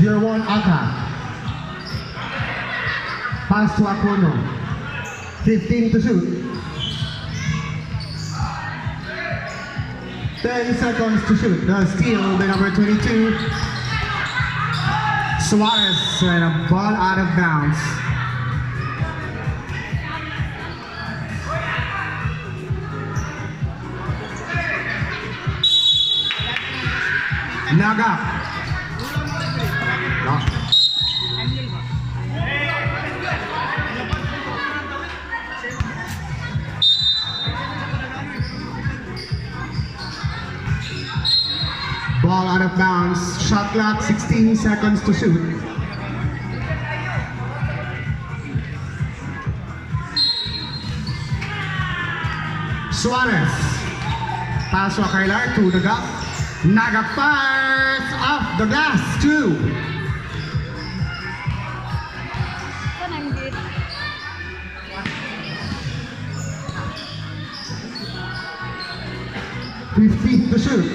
0-1 Aka. Pass to Akuno. 15 to shoot. 10 seconds to shoot. The steal by number 22. Suarez and a ball out of bounds. Naga. No. Ball out of bounds. Shot clock, 16 seconds to shoot. Suarez. Pass to Kailar to Naga. Naga fires off the glass. 2. $15 to shoot.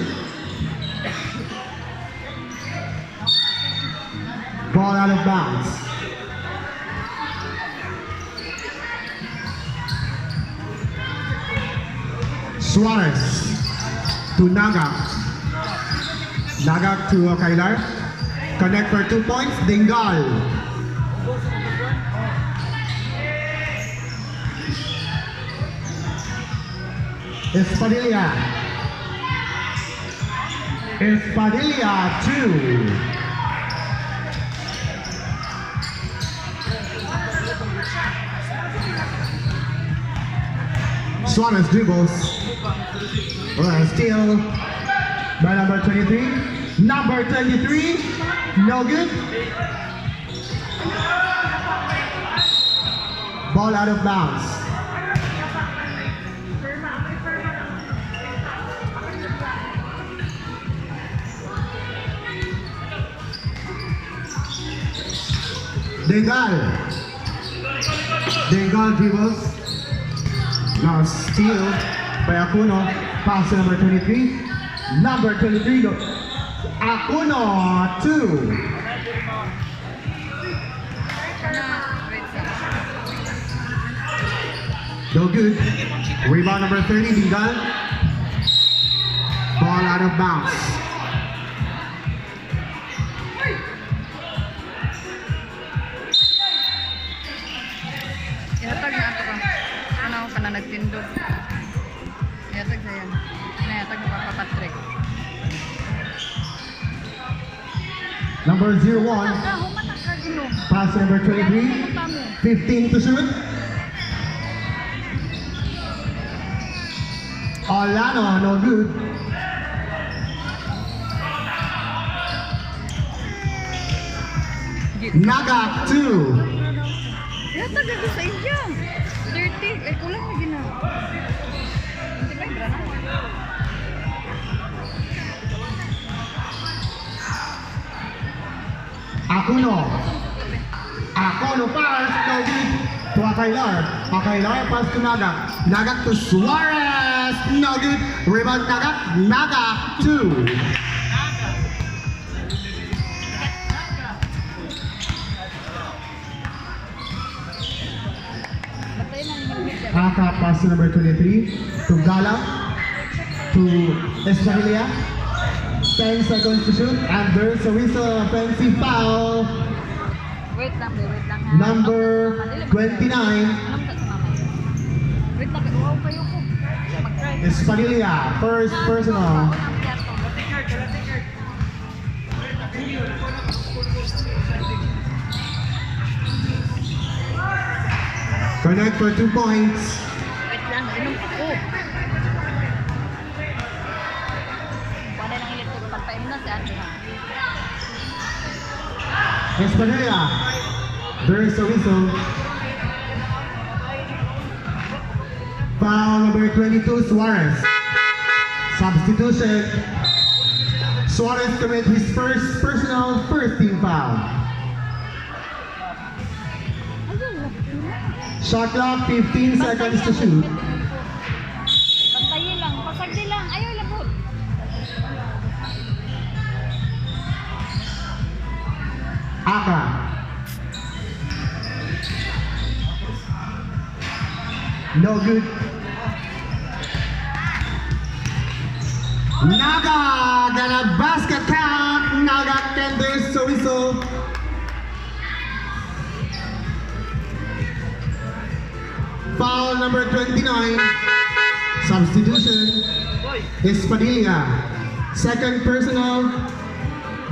Ball out of bounds. Suarez to Naga. Naga to Kailar. Connect for 2 points. Dingal. Espadilla. Espadilla 2. Suarez dribbles. Steal by number 23. Number 23, no good. Ball out of bounds. Dingal dribbles. Now steal by Akuno. Pass to number 23. Number 23, Akuno 2. No good. Rebound number 30, Dingal. Ball out of bounds. Ihatag na ato ka. Ano ka na nagtindog. Ihatag sa yan. Ihatag na Papa Patrick. Number 01. Pass number 23. 15 to shoot. Olano, no good. Naga 2. Ihatag ako sa inyo. 30. Eh, kulang na gina. Hindi ba yung granat? Akuno. Akuno pass, no good. To Akailar. Akailar pass to Naga. Naga to Suarez. No good. Rebound Naga. Naga 2. Aka pass to number 23. To Gala. To Espadilla. 10 seconds to shoot. And there's a whistle. Offensive foul. Wait lang, wait lang ha. Number 29. Anong ka sa mamay? Wait lang, wow kayo ko. Mag-try. Espadilla. First personal. Connect for 2 points. Wait lang, inom ako. Wala nang electric pagpaim na sa atin ha. Espadilla. There is a whistle. Foul number 22, Suarez. Substitution. Suarez commit his first personal team foul. Shot clock, 15 seconds to shoot. Bantayin lang, pasagdi lang. Ayaw labot. No good. Naga got a basket count. Naga can do so. Foul number 29. Substitution. Espadilla. Second personal.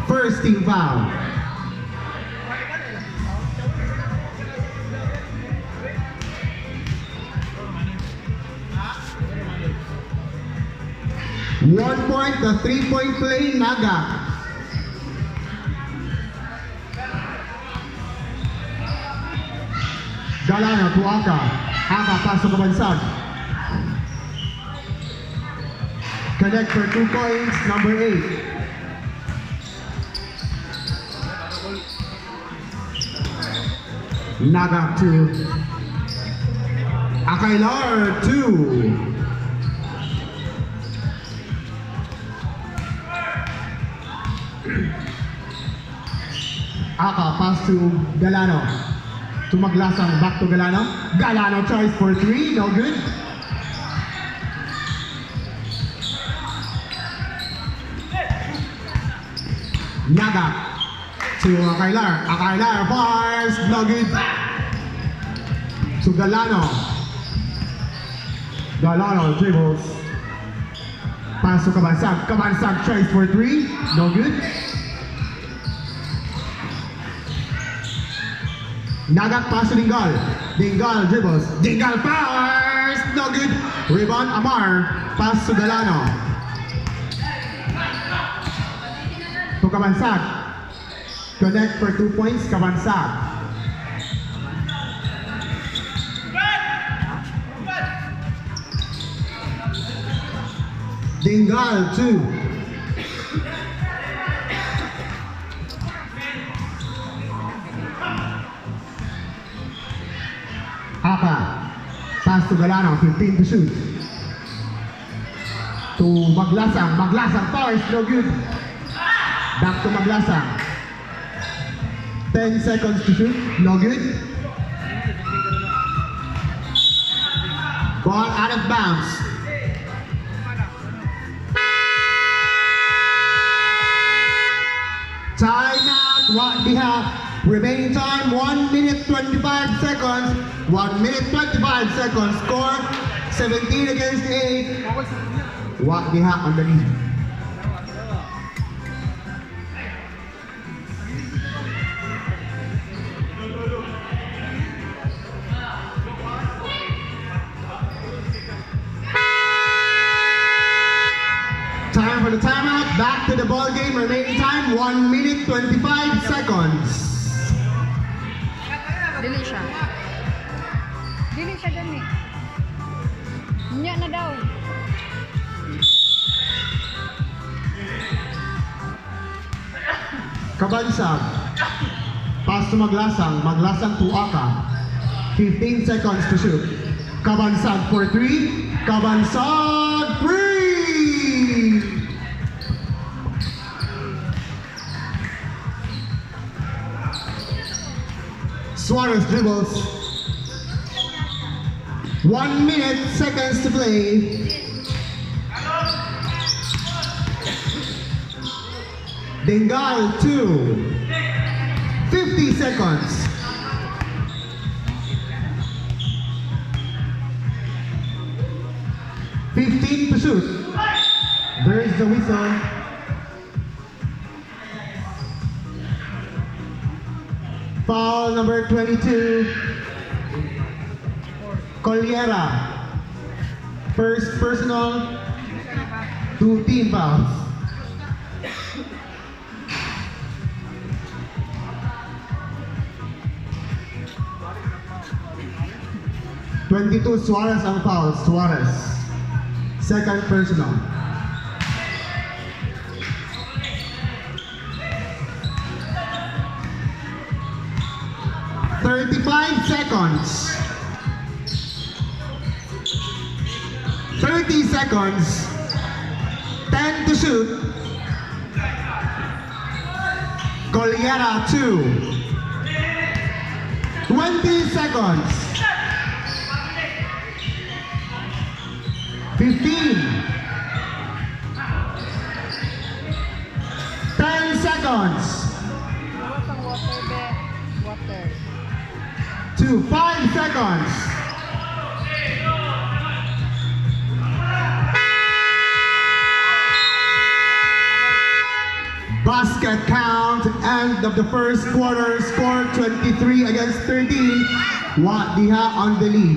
First team foul. One point, the 3-point play, Naga. Galano to Aka. Aka pasok ke Bansag. Connect for 2 points, number 8. Naga 2. Akailar 2. Aka pass to Galano. To Maglasang, back to Galano. Galano tries for 3, no good. Naga to Akailar. Akailar fires, no good. To Galano. Galano dribbles. Pass to Kabansag. Kabansag tries for 3, no good. Naga pass to Dingal. Dingal dribbles. Dingal fires, no good. Rebound Amar. Pass to Galano. To Kabansag. Connect for 2 points, Kabansag. Dingal 2. Aka. Pass to Galano, 15 to shoot. To Maglasang. Maglasang fires, no good. Back to Maglasang. 10 seconds to shoot, no good. Ball out of bounds. Timeout, what we have. Remaining time, 1 minute 25 seconds. 1 minute 25 seconds. Score 17 against 8. What we have on the lead. Time for the timeout. Back to the ball game. Remaining time, 1 minute 25 seconds. Dili siya. Dili siya gani. Nya na daw. Kabansag. Pass to Maglasang. Maglasang to Aka. 15 seconds to shoot. Kabansag for 3. Kabansag free! Suarez dribbles. 1 minute, seconds to play. Dingal 2. 50 seconds. $15 to shoot. There is the whistle. Foul number 22. Colliera. First personal. 2 team fouls. Suarez ang foul. Suarez. Second personal. Seconds. 30 seconds. 10 to shoot. Colliera 2. 20 seconds. 15. 10 seconds. Wala pang water, be. Water. To 5 seconds. Basket count, end of the first quarter, score 23 against 13. Wat Diha on the lead.